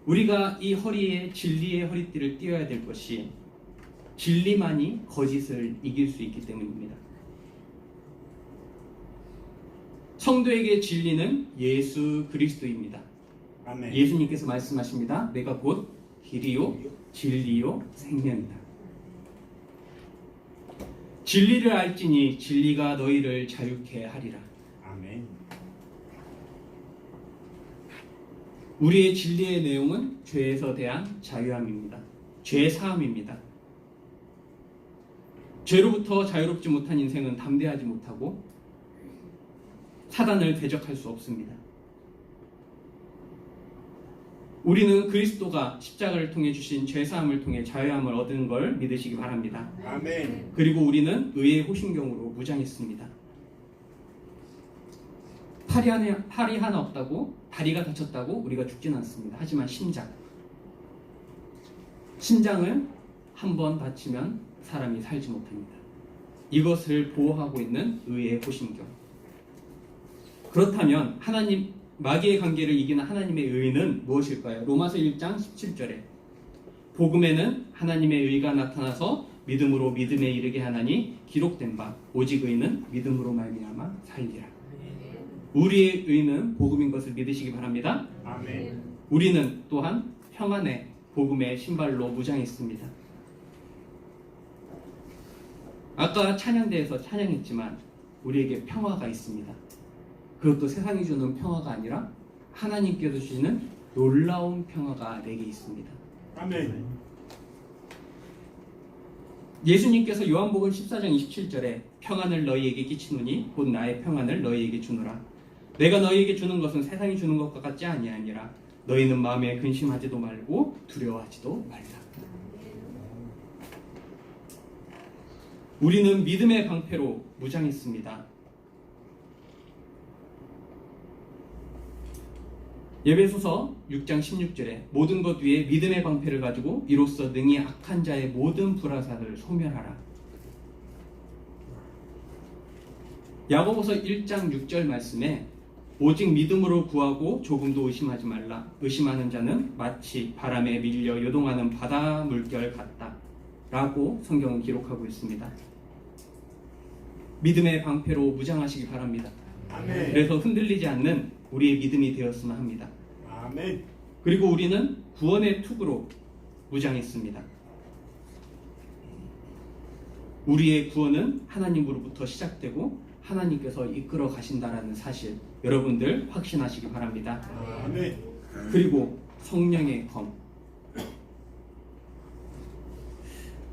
우리가 이 허리에 진리의 허리띠를 띄어야 될 것이 진리만이 거짓을 이길 수 있기 때문입니다. 성도에게 진리는 예수 그리스도입니다. 아멘. 예수님께서 말씀하십니다. 내가 곧 길이요 진리요 생명이다. 진리를 알지니 진리가 너희를 자유케 하리라. 아멘. 우리의 진리의 내용은 죄에서 대한 자유함입니다. 죄 사함입니다. 죄로부터 자유롭지 못한 인생은 담대하지 못하고 사단을 대적할 수 없습니다. 우리는 그리스도가 십자가를 통해 주신 죄사함을 통해 자유함을 얻은 걸 믿으시기 바랍니다. 아멘. 그리고 우리는 의의 호신경으로 무장했습니다. 팔이 하나 없다고, 다리가 다쳤다고 우리가 죽지는 않습니다. 하지만 심장을 한 번 다치면 사람이 살지 못합니다. 이것을 보호하고 있는 의의 호신경. 그렇다면 하나님, 마귀의 관계를 이기는 하나님의 의는 무엇일까요? 로마서 1장 17절에 복음에는 하나님의 의가 나타나서 믿음으로 믿음에 이르게 하나니 기록된 바 오직 의는 믿음으로 말미암아 살리라. 우리의 의는 복음인 것을 믿으시기 바랍니다. 아멘. 우리는 또한 평안의 복음의 신발로 무장했습니다. 아까 찬양대에서 찬양했지만 우리에게 평화가 있습니다. 그것도 세상이 주는 평화가 아니라 하나님께서 주시는 놀라운 평화가 내게 있습니다. 아멘. 예수님께서 요한복음 14장 27절에 평안을 너희에게 끼치노니 곧 나의 평안을 너희에게 주노라. 내가 너희에게 주는 것은 세상이 주는 것과 같지 아니하니라. 너희는 마음에 근심하지도 말고 두려워하지도 말라. 우리는 믿음의 방패로 무장했습니다. 에베소서 6장 16절에 모든 것 위에 믿음의 방패를 가지고 이로써 능히 악한 자의 모든 불화살을 소멸하라. 야고보서 1장 6절 말씀에 오직 믿음으로 구하고 조금도 의심하지 말라. 의심하는 자는 마치 바람에 밀려 요동하는 바다 물결 같다 라고 성경은 기록하고 있습니다. 믿음의 방패로 무장하시기 바랍니다. 아멘. 그래서 흔들리지 않는 우리의 믿음이 되었으면 합니다. 아멘. 그리고 우리는 구원의 투구로 무장했습니다. 우리의 구원은 하나님으로부터 시작되고 하나님께서 이끌어 가신다라는 사실 여러분들 확신하시기 바랍니다. 아멘. 그리고 성령의 검.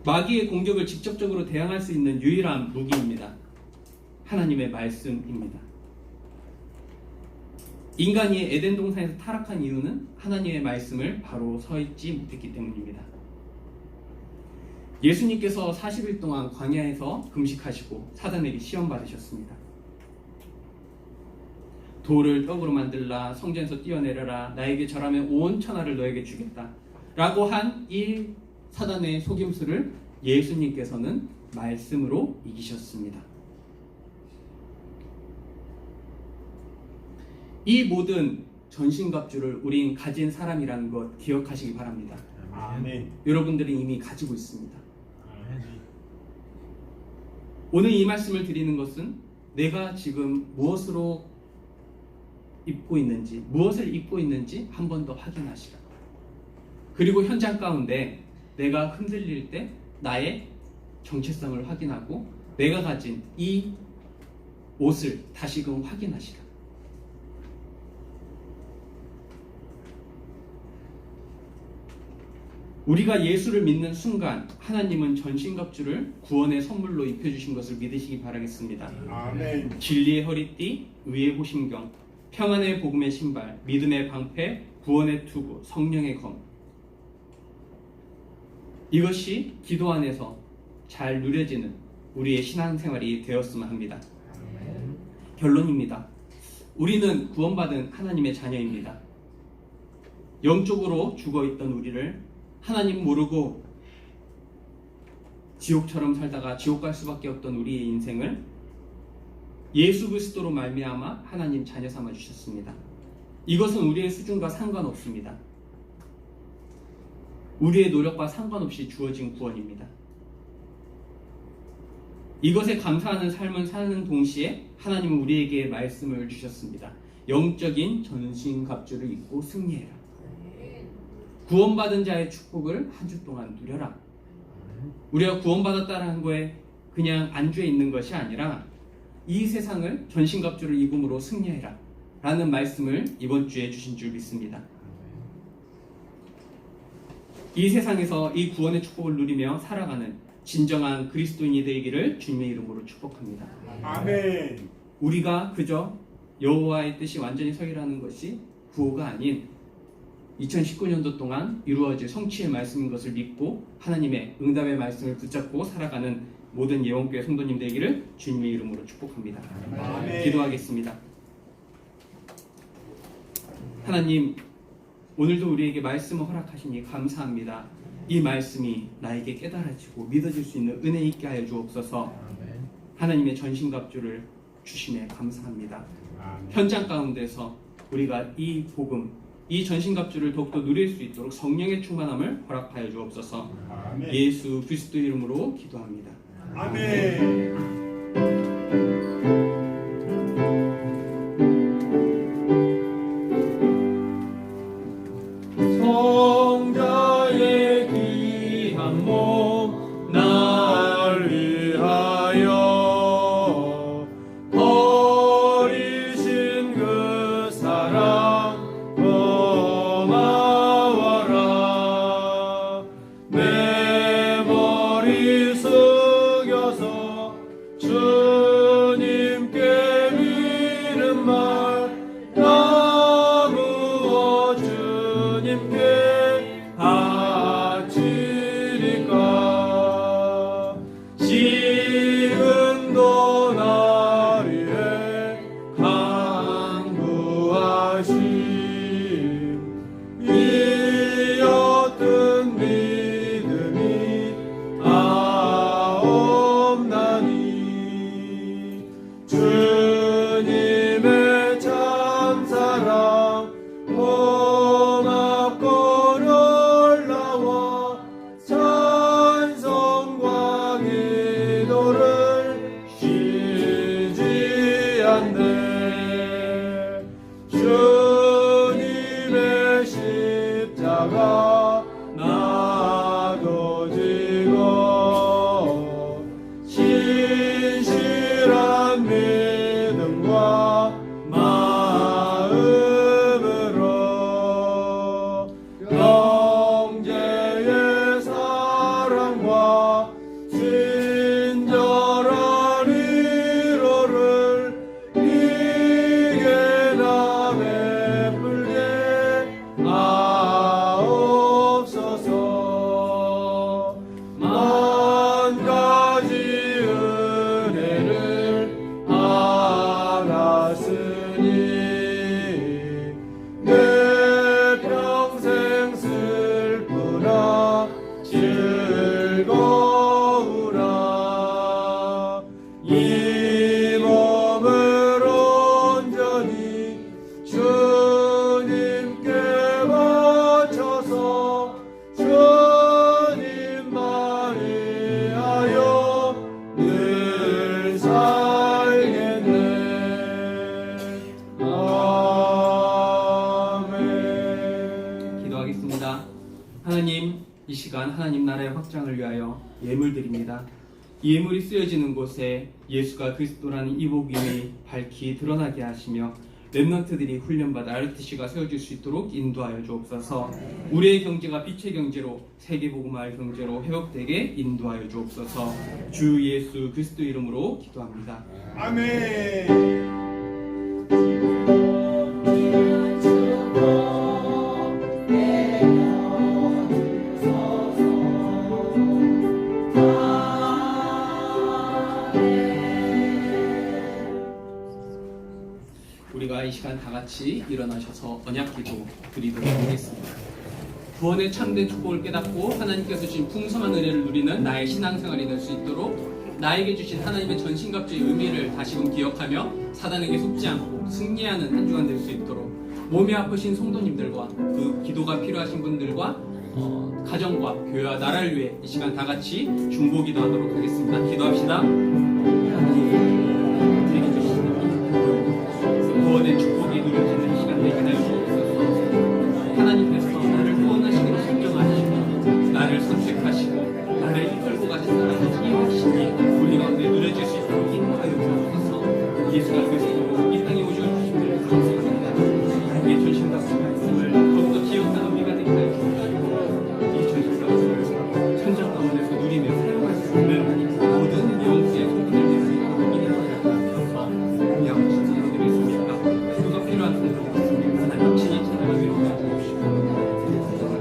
마귀의 공격을 직접적으로 대항할 수 있는 유일한 무기입니다. 하나님의 말씀입니다. 인간이 에덴 동산에서 타락한 이유는 하나님의 말씀을 바로 서 있지 못했기 때문입니다. 예수님께서 40일 동안 광야에서 금식하시고 사단에게 시험 받으셨습니다. 돌을 떡으로 만들라, 성전에서 뛰어내려라, 나에게 절하면 온 천하를 너에게 주겠다 라고 한 이 사단의 속임수를 예수님께서는 말씀으로 이기셨습니다. 이 모든 전신갑주를 우린 가진 사람이라는 것 기억하시기 바랍니다. 아멘. 여러분들이 이미 가지고 있습니다. 아멘. 오늘 이 말씀을 드리는 것은 내가 지금 무엇을 입고 있는지 한 번 더 확인하시라. 그리고 현장 가운데 내가 흔들릴 때 나의 정체성을 확인하고 내가 가진 이 옷을 다시금 확인하시라. 우리가 예수를 믿는 순간 하나님은 전신갑주를 구원의 선물로 입혀주신 것을 믿으시기 바라겠습니다. 아멘. 진리의 허리띠, 의의 호심경, 평안의 복음의 신발, 믿음의 방패, 구원의 투구, 성령의 검. 이것이 기도 안에서 잘 누려지는 우리의 신앙생활이 되었으면 합니다. 결론입니다. 우리는 구원받은 하나님의 자녀입니다. 영적으로 죽어있던 우리를 하나님 모르고 지옥처럼 살다가 지옥 갈 수밖에 없던 우리의 인생을 예수 그리스도로 말미암아 하나님 자녀 삼아 주셨습니다. 이것은 우리의 수준과 상관없습니다. 우리의 노력과 상관없이 주어진 구원입니다. 이것에 감사하는 삶을 사는 동시에 하나님은 우리에게 말씀을 주셨습니다. 영적인 전신갑주를 입고 승리해라. 구원받은 자의 축복을 한 주 동안 누려라. 우리가 구원받았다는 거에 그냥 안주해 있는 것이 아니라 이 세상을 전신갑주를 입음으로 승리해라 라는 말씀을 이번 주에 주신 줄 믿습니다. 이 세상에서 이 구원의 축복을 누리며 살아가는 진정한 그리스도인이 되기를 주님의 이름으로 축복합니다. 아멘. 우리가 그저 여호와의 뜻이 완전히 서기라는 것이 구호가 아닌 2019년도 동안 이루어질 성취의 말씀인 것을 믿고 하나님의 응답의 말씀을 붙잡고 살아가는 모든 예원교회 성도님 되기를 주님의 이름으로 축복합니다. 아멘. 기도하겠습니다. 하나님, 오늘도 우리에게 말씀을 허락하시니 감사합니다. 이 말씀이 나에게 깨달아지고 믿어질 수 있는 은혜 있게 하여 주옵소서. 하나님의 전신갑주를 주심에 감사합니다. 현장 가운데서 우리가 이 복음, 이 전신갑주를 더욱더 누릴 수 있도록 성령의 충만함을 허락하여 주옵소서. 예수 그리스도 이름으로 기도합니다. 아멘. 성자의 귀한 몸 날 위하여 버리신 그 사랑 고마워라. 내 머리 숙여서 주님께 미는 말 나누어 주님께 바치리까. 지금도 날 위해 간구하심 이 어떤 믿음이 없나니. 주님의 참사랑 고맙고 놀라워 찬송과 기도를 쉬지 않네. 주님의 십자가 나도 지고 신실한 믿음과 마음으로 형제의 사랑과 친절한 위로를 이게나 베풀게 하옵소서. 만 가지 은혜를 알았으니 내 평생 슬프나 즐거우라. 이 몸을 온전히 주님께 바쳐서 주님만 위하여 늘 살겠네. 아멘. 기도하겠습니다. 하나님, 이 시간 하나님 나라의 확장을 위하여 예물 드립니다. 이 예물이 쓰여지는 곳에 예수가 그리스도라는 이 복음이 밝히 드러나게 하시며 렘넌트들이 훈련받아 RTC가 세워질 수 있도록 인도하여 주옵소서. 우리의 경제가 빛의 경제로 세계복음화의 경제로 회복되게 인도하여 주옵소서. 주 예수 그리스도 이름으로 기도합니다. 아멘. 우리가 이 시간 다 같이 일어나셔서 언약기도 드리도록 하겠습니다. 구원의 참된 축복을 깨닫고 하나님께서 주신 풍성한 은혜를 누리는 나의 신앙생활이 될 수 있도록 나에게 주신 하나님의 전신갑주의 의미를 다시금 기억하며 사단에게 속지 않고 승리하는 한 주간 될 수 있도록 몸이 아프신 성도님들과 그 기도가 필요하신 분들과 가정과 교회와 나라를 위해 이 시간 다 같이 중보 기도하도록 하겠습니다. 기도합시다. 하나님 주시는 구원의 축복이 누려지는 시간 되게 하여 주옵소서. 하나님께서 나를 구원하시기로 설정하시고 나를 선택하시고 나를 이끌고 가신 하나님의 이 확신이 우리 가운데 누려질 수 있도록 인도하여 주옵소서. 예수가 그리스도로 이 땅에 오셔 주심을 감사합니다. 이 전신갑주 말씀을 더욱더 기억하는 우리가 되게 하여 주옵소서. 이 전신갑주를 현장 가운데서 누리며 사용할 수 있는 모든 영웅의 성도들 될 수 있도록 인도하여 주옵소서. 우리하고 신앙이 되겠습니까? 누가 필요한 성도들 있습니까? 하나님 친히 찾아가기로 도와주옵시고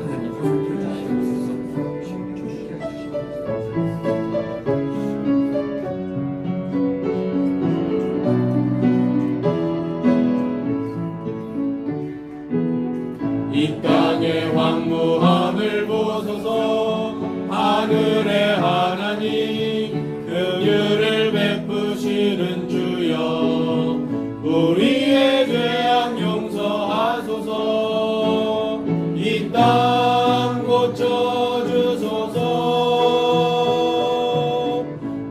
하나님 도와주시옵소서. 주시게 해주시옵소서. 이 땅의 황무함을 보소서. 하늘의 하나님 긍휼을 베푸시는 주여 우리의 죄악 용서하소서. 이 땅 고쳐주소서.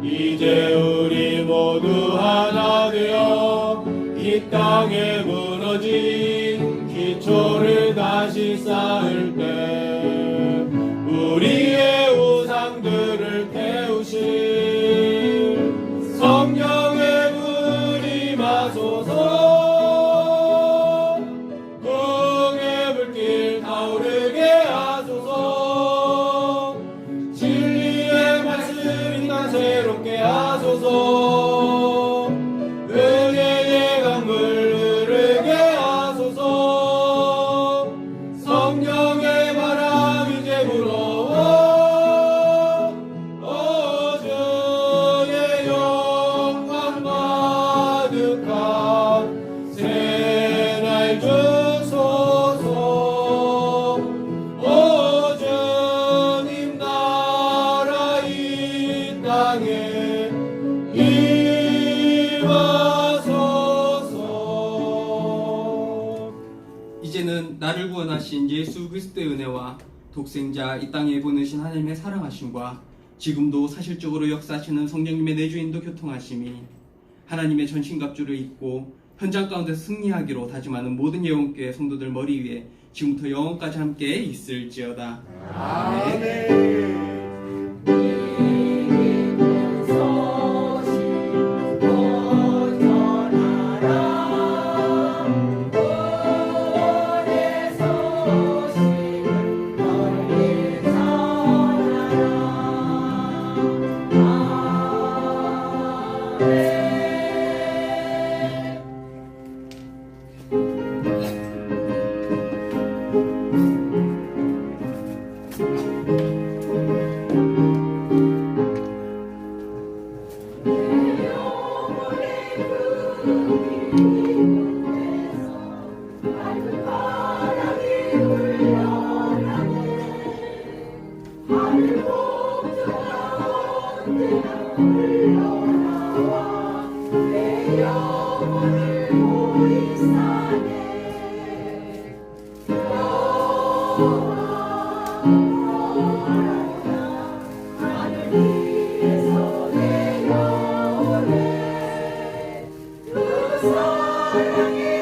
이제 우리 모두 하나 되어 이 땅에 무너진 기초를 다시 쌓을 때 우리의 우상들을 태우실 성령의 불이 마소서. 공의 불길 타오르게 하소서. 진리의 말씀 이 땅 새롭게 하소서. 은혜의 강물 흐르게 하소서. 성령의 바람 이제 불어와 주의 영광 가득한 새날 주소서. 주님 나라 이 땅에 임하소서. 이제는 나를 구원하신 예수 그리스도의 은혜와 독생자 이 땅에 보내신 하나님의 사랑하심과 지금도 사실적으로 역사하시는 성령님의 내주인도 교통하심이 하나님의 전신갑주를 입고 현장 가운데 승리하기로 다짐하는 모든 예언교회 성도들 머리 위에 지금부터 영원까지 함께 있을지어다. 아멘. 사랑해